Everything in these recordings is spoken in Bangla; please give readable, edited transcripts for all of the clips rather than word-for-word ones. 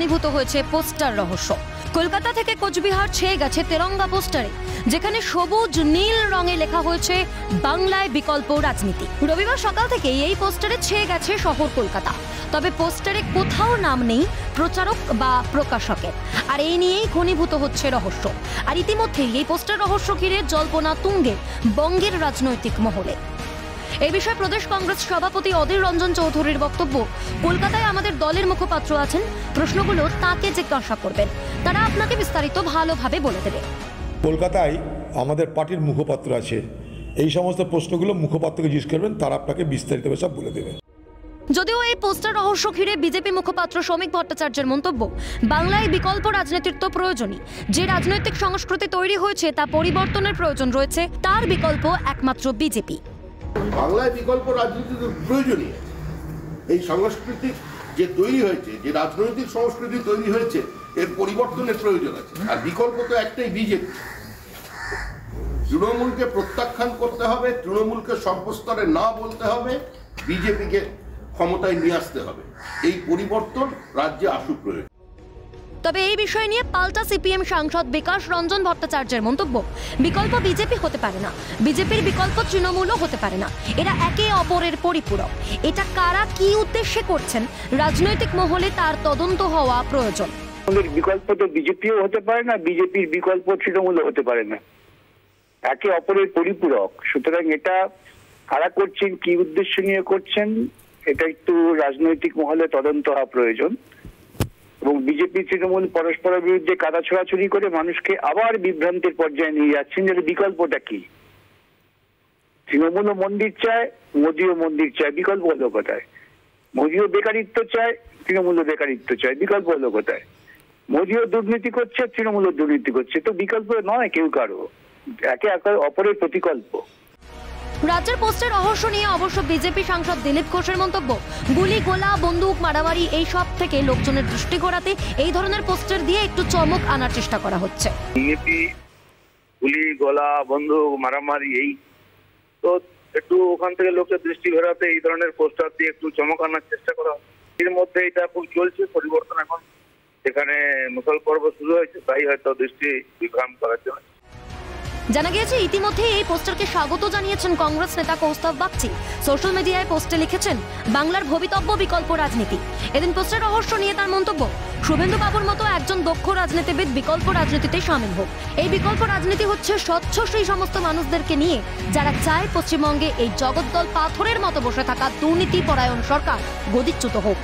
ঘনীভূত হয়েছে পোস্টার রহস্য। কলকাতা থেকে কোচবিহার ছেয়ে গেছে তেরঙ্গা পোস্টারে, যেখানে সবুজ নীল রঙে লেখা হয়েছে বাংলায় বিকল্প রাজনীতি। রবিবার সকাল থেকে এই পোস্টারে ছেয়ে গেছে শহর কলকাতা, তবে পোস্টারে কোথাও নাম নেই প্রচারক বা প্রকাশকের। আর এই নিয়েই ঘনীভূত হচ্ছে রহস্য। আর ইতিমধ্যেই এই পোস্টার রহস্য ঘিরে জল্পনা তুঙ্গে বঙ্গের রাজনৈতিক মহলে। এই বিষয়ে প্রদেশ কংগ্রেস সভাপতি অধীর রঞ্জন চৌধুরীর বক্তব্য, কলকাতায় আমাদের দলের মুখপাত্র আছেন, প্রশ্নগুলো তাকে জিজ্ঞাসা করবেন, তারা আপনাকে বিস্তারিত ভালোভাবে বলে দেবে। কলকাতায় আমাদের পার্টির মুখপাত্র আছে, এই সমস্ত প্রশ্নগুলো মুখপাত্রকে জিজ্ঞেস করবেন, তারা আপনাকে বিস্তারিতভাবে সব বলে দেবে। যদিও এই পোস্টার রহস্য ঘিরে বিজেপি মুখপাত্র শ্রমিক ভট্টাচার্যের মন্তব্য, বাংলায় বিকল্প রাজনীতির তো প্রয়োজনই, যে রাজনৈতিক সংস্কৃতি তৈরি হয়েছে তা পরিবর্তনের প্রয়োজন রয়েছে, তার বিকল্প একমাত্র বিজেপি। বাংলায় বিকল্প রাজনীতি প্রয়োজনীয়, এই সংস্কৃতি যে তৈরি হয়েছে, যে রাজনৈতিক সংস্কৃতি তৈরি হয়েছে, এর পরিবর্তনের প্রয়োজন আছে। আর বিকল্প তো একটাই, বিজেপি। তৃণমূলকে প্রত্যাখ্যান করতে হবে, তৃণমূলকে সর্বস্তরে না বলতে হবে, বিজেপিকে ক্ষমতায় নিয়ে আসতে হবে। এই পরিবর্তন রাজ্যে আসুক প্রয়োজন। তবে এই বিষয় নিয়ে পাল্টা সিপিএম সাংসদ বিকাশ রঞ্জন ভট্টাচার্যের মন্তব্য, বিকল্প বিজেপি হতে পারে না, বিজেপির বিকল্প তৃণমূলও হতে পারে না, এরা একে অপরের পরিপূরক। এটা কারা কি উদ্দেশ্যে করছেন রাজনৈতিক মহলে তার তদন্ত হওয়া প্রয়োজন। বিকল্প তো বিজেপিও হতে পারে না, বিজেপির বিকল্প তৃণমূলও হতে পারে না, একে অপরের পরিপূরক। সুতরাং এটা কারা করছেন, কি উদ্দেশ্য নিয়ে করছেন, এটা একটু রাজনৈতিক মহলে তদন্ত হওয়া প্রয়োজন। এবং বিজেপি তৃণমূল পরস্পরের বিরুদ্ধে কাদা ছোড়াছুড়ি করে মানুষকে আবার বিভ্রান্তির পর্যায়ে নিয়ে যাচ্ছেন যে বিকল্পটা কি। তৃণমূলও মন্দির চায়, মোদিও মন্দির চায়, বিকল্প হলো কোথায়? মোদিও বেকারিত্ব চায়, তৃণমূলও বেকারিত্ব চায়, বিকল্প হলো কোথায়? মোদিও দুর্নীতি করছে, তৃণমূলও দুর্নীতি করছে, তো বিকল্প নয় কেউ কারো, একে অপরের প্রতিকল্প। রাজ্যের পোস্টার রহস্য নিয়ে অবশ্য বিজেপি সাংসদ দিলীপ ঘোষের মন্তব্য, গুলি গোলা বন্দুক মারামারি এই সব থেকে লোকজনের দৃষ্টি ঘোরাতে এই ধরনের পোস্টার দিয়ে একটু চমক আনার চেষ্টা করা হচ্ছে। বিজেপি গুলি গোলা বন্দুক মারামারি এই তো একটু ওখান থেকে লোকের দৃষ্টি ঘোরাতে এই ধরনের পোস্টার দিয়ে একটু চমক আনার চেষ্টা করা। এর মধ্যে এটা খুব চলছে পরিবর্তন, এখন সেখানে মুসল পর্ব শুরু হয়েছে, তাই হয়তো দৃষ্টি বিভ্রাম করার জন্য। জানা গিয়েছে ইতিমধ্যে এই পোস্টারকে স্বাগত জানিয়েছেন কংগ্রেস নেতা কৌস্তভ বাগচি। সোশ্যাল মিডিয়ায় পোস্টে লিখেছেন, বাংলার ভবিতব্য বিকল্প রাজনীতি। এদিন পোস্টার রহস্য নিয়ে তার মন্তব্য, শুভেন্দু বাবুর মতো একজন দক্ষ রাজনীতিবিদ বিকল্প রাজনীতিতে সামিল হোক। এই বিকল্প রাজনীতি হচ্ছে স্বচ্ছ সেই সমস্ত মানুষদেরকে নিয়ে যারা চায় পশ্চিমবঙ্গে এই জগদ্দল পাথরের মতো বসে থাকা দুর্নীতি পরায়ণ সরকার গদিচ্যুত হোক।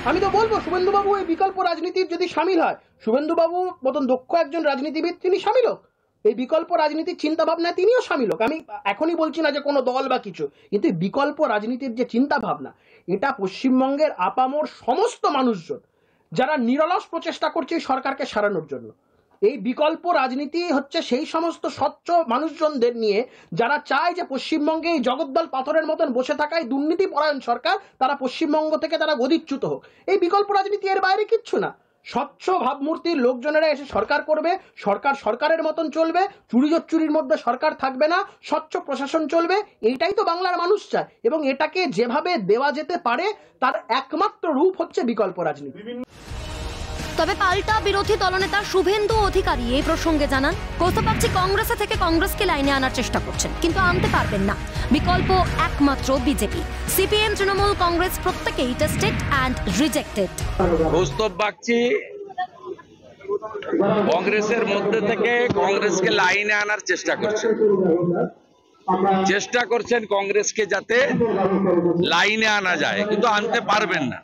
আমি তো বলবো শুভেন্দু বাবু এই বিকল্প রাজনীতির যদি সামিল হয়, শুভেন্দু বাবু মতন দক্ষ একজন রাজনীতিবিদ তিনি সামিল হোক, এই বিকল্প রাজনীতির চিন্তা ভাবনায় তিনিও সামিল হোক। আমি এখনই বলছি না যে কোনো দল বা কিছু, কিন্তু বিকল্প রাজনীতির যে চিন্তা ভাবনা, এটা পশ্চিমবঙ্গের আপামর সমস্ত মানুষজন যারা নিরলস প্রচেষ্টা করছে এই সরকারকে সারানোর জন্য, এই বিকল্প রাজনীতি হচ্ছে সেই সমস্ত স্বচ্ছ মানুষজনদের নিয়ে যারা চায় যে পশ্চিমবঙ্গে এই জগদ্দল পাথরের মতন বসে থাকায় দুর্নীতি পরায়ণ সরকার, তারা পশ্চিমবঙ্গ থেকে তারা গদিচ্যুত হোক। এই বিকল্প রাজনীতি এর বাইরে কিচ্ছু না। স্বচ্ছ ভাবমূর্তির লোকজনেরা এসে সরকার করবে, সরকার সরকারের মতন চলবে, চুরির মধ্যে সরকার থাকবে না, স্বচ্ছ প্রশাসন চলবে, এইটাই তো বাংলার মানুষ চায়। এবং এটাকে যেভাবে দেওয়া যেতে পারে তার একমাত্র রূপ হচ্ছে বিকল্প রাজনীতি। তবে পাল্টা বিরোধী দলনেতা শুভেন্দু অধিকারী এই প্রসঙ্গে জানান, কৌস্তভ বাগচি কংগ্রেসে থেকে কংগ্রেসকে লাইনে আনার চেষ্টা করছেন, কিন্তু আনতে পারবেন না, বিকল্প একমাত্র বিজেপি। সিপিএম তৃণমূল কংগ্রেস প্রত্যেকেই tested and rejected. Kaustav Bagchi কংগ্রেসের মধ্যে থেকে কংগ্রেসকে লাইনে আনার চেষ্টা করছেন কংগ্রেসকে যাতে লাইনে আনা যায়, কিন্তু আনতে পারবেন না।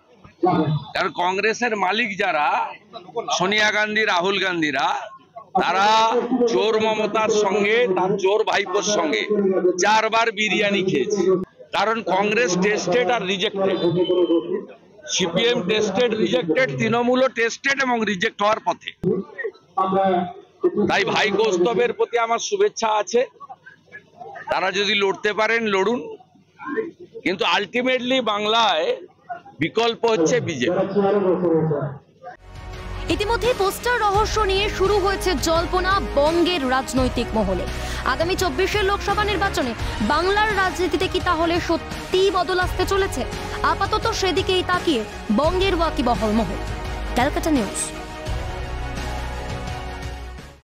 কারণ কংগ্রেসের মালিক যারা সোনিয়া গান্ধী, রাহুল গান্ধীরা, তারা চোর মমতার সঙ্গে তার চোর ভাইপোর সঙ্গে 4 বার বিরিয়ানি খেয়েছে। কারণ কংগ্রেস টেস্টেড আর রিজেক্টেড, সিপিএম টেস্টেড রিজেক্টেড, তৃণমূলও টেস্টেড এবং রিজেক্ট হওয়ার পথে। তাই ভাই কৌস্তবের প্রতি আমার শুভেচ্ছা আছে, তারা যদি লড়তে পারেন লড়ুন, কিন্তু আলটিমেটলি বাংলায় বিকল্প হচ্ছে বিজেপি। ইতিমধ্যে পোস্টার রহস্য নিয়ে শুরু হয়েছে জল্পনা বঙ্গের রাজনৈতিক মহলে। আগামী 24 লোকসভা নির্বাচনে বাংলার রাজনীতিতে কি তাহলে সত্যি বদল আসতে চলেছে? আপাতত সেদিকেই তাকিয়ে বঙ্গের ওয়াকিবহল মহল। ক্যালকাটা নিউজ।